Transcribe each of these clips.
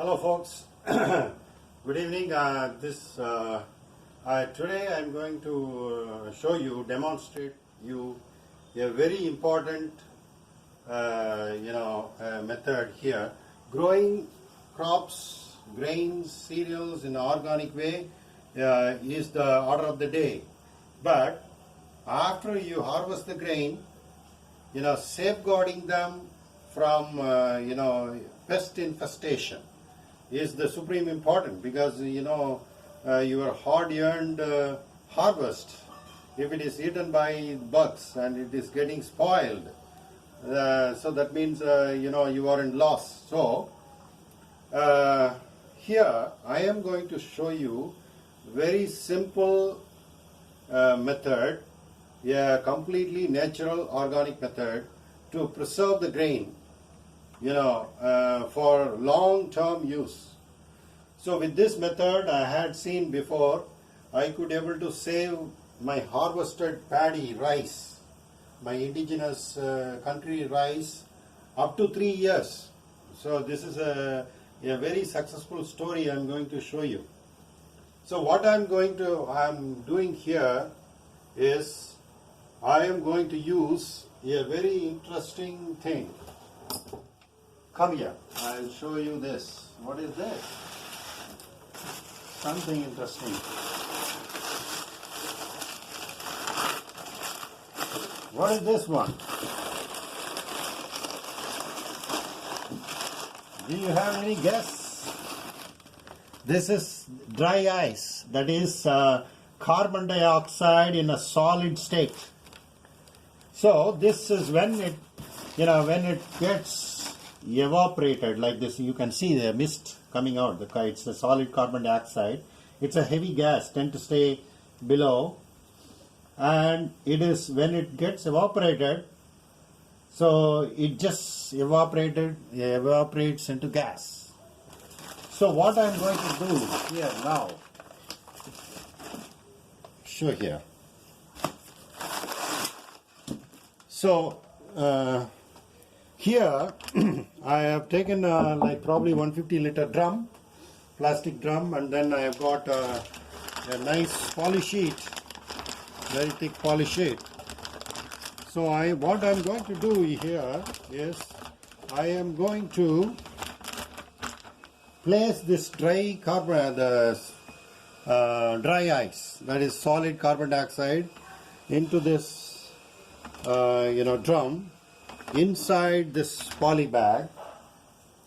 Hello folks, good evening. Today I'm going to demonstrate you a very important method here. Growing crops, grains, cereals in an organic way is the order of the day. But after you harvest the grain, safeguarding them from pest infestation is the supreme important, because your hard-earned harvest, if it is eaten by bugs and it is getting spoiled, so that means you are in loss. So here I am going to show you very simple method, a completely natural organic method to preserve the grain for long-term use. So with this method I had seen before, I could able to save my harvested paddy rice, my indigenous country rice, up to 3 years. So this is a very successful story I am going to show you. So what I am doing here is I am going to use a very interesting thing. Come here, I'll show you this. What is this? Something interesting. What is this one? Do you have any guess? This is dry ice. That is carbon dioxide in a solid state. So this is when it gets evaporated like this. You can see the mist coming out. It's a solid carbon dioxide. It's a heavy gas, tend to stay below, and it is when it gets evaporated, so it just evaporates into gas. So what I'm going to do here now, show here. So here I have taken like probably 150 liter drum, plastic drum, and then I have got a nice poly sheet, very thick poly sheet. So what I'm going to do here is I am going to place this dry ice, that is solid carbon dioxide, into this drum inside this poly bag,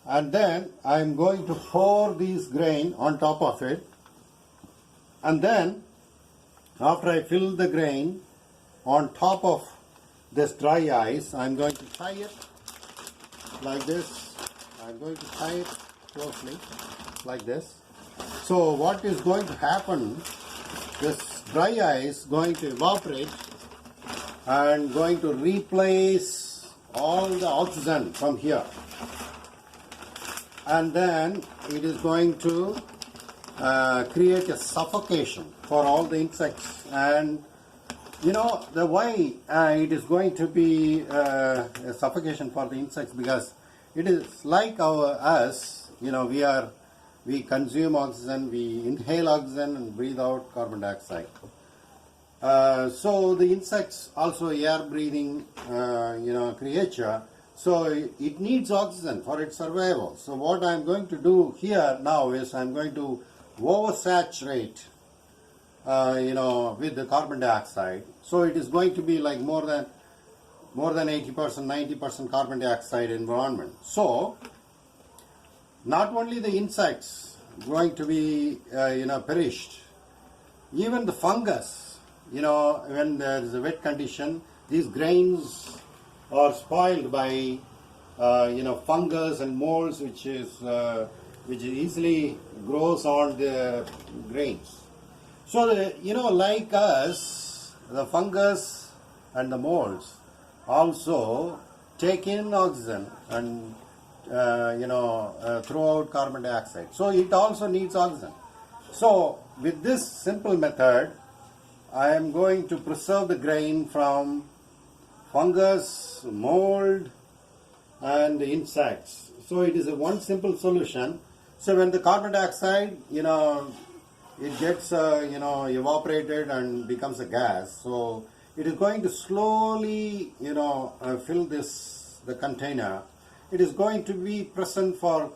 and then I'm going to pour this grain on top of it, and then after I fill the grain on top of this dry ice, I'm going to tie it like this. I'm going to tie it closely like this. So what is going to happen, this dry ice going to evaporate and going to replace all the oxygen from here, and then it is going to create a suffocation for all the insects. And the why it is going to be a suffocation for the insects, because it is like us, we consume oxygen, we inhale oxygen and breathe out carbon dioxide. So the insects also air breathing creature, so it needs oxygen for its survival. So what I'm going to do here now is I'm going to oversaturate with the carbon dioxide. So it is going to be like more than 80%, 90% carbon dioxide environment. So not only the insects going to be perished, even the fungus. When there is a wet condition, these grains are spoiled by fungus and molds, which easily grows on the grains. So like us, the fungus and the molds also take in oxygen and throw out carbon dioxide. So it also needs oxygen. So with this simple method, I am going to preserve the grain from fungus, mold, and insects. So it is a one simple solution So when the carbon dioxide, it gets, evaporated and becomes a gas. So it is going to slowly, fill the container. It is going to be present for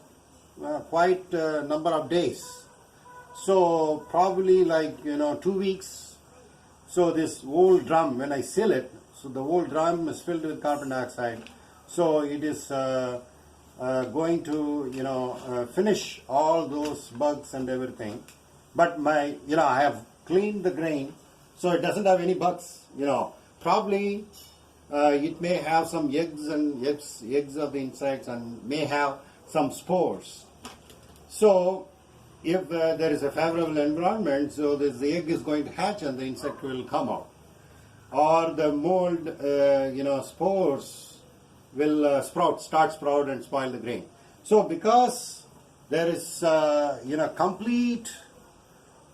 quite a number of days. So probably like, 2 weeks. So this whole drum, when I seal it, so the whole drum is filled with carbon dioxide. So it is going to, finish all those bugs and everything. But I have cleaned the grain, so it doesn't have any bugs. Probably it may have some eggs of the insects, and may have some spores. So if there is a favorable environment, so the egg is going to hatch and the insect will come out, or the mold, spores will start sprout and spoil the grain. So because there is complete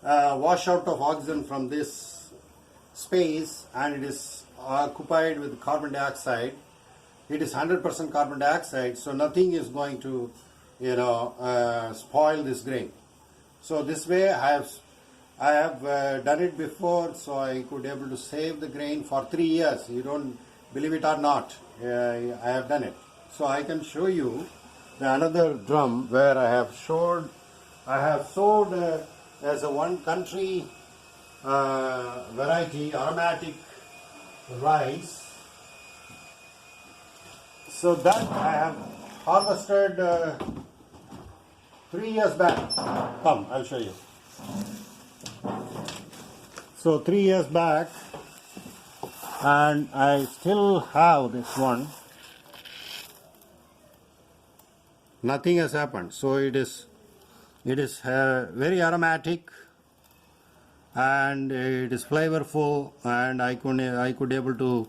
washout of oxygen from this space, and it is occupied with carbon dioxide, it is 100% carbon dioxide, so nothing is going to spoil this grain. So this way I have done it before, so I could able to save the grain for 3 years. You don't believe it or not, I have done it. So I can show you another drum where I have sowed as a one country variety aromatic rice. So that I have harvested 3 years back. Come, I'll show you. So 3 years back, and I still have this one. Nothing has happened. So it is very aromatic, and it is flavorful, and I could able to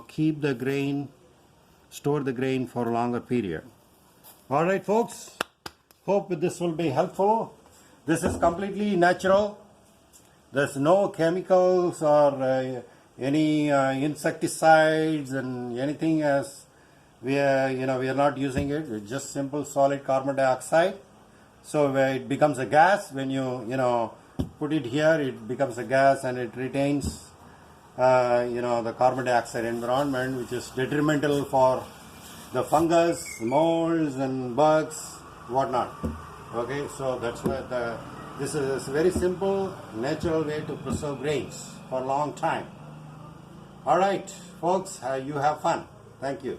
keep the grain, store the grain for a longer period. All right, folks, hope this will be helpful. This is completely natural. There's no chemicals or any insecticides and anything as we are not using it. It's just simple solid carbon dioxide. So it becomes a gas when you put it here. It becomes a gas, and it retains the carbon dioxide environment, which is detrimental for the fungus, molds, and bugs, whatnot. Okay, so that's why this is a very simple, natural way to preserve grains for a long time. All right, folks, you have fun. Thank you.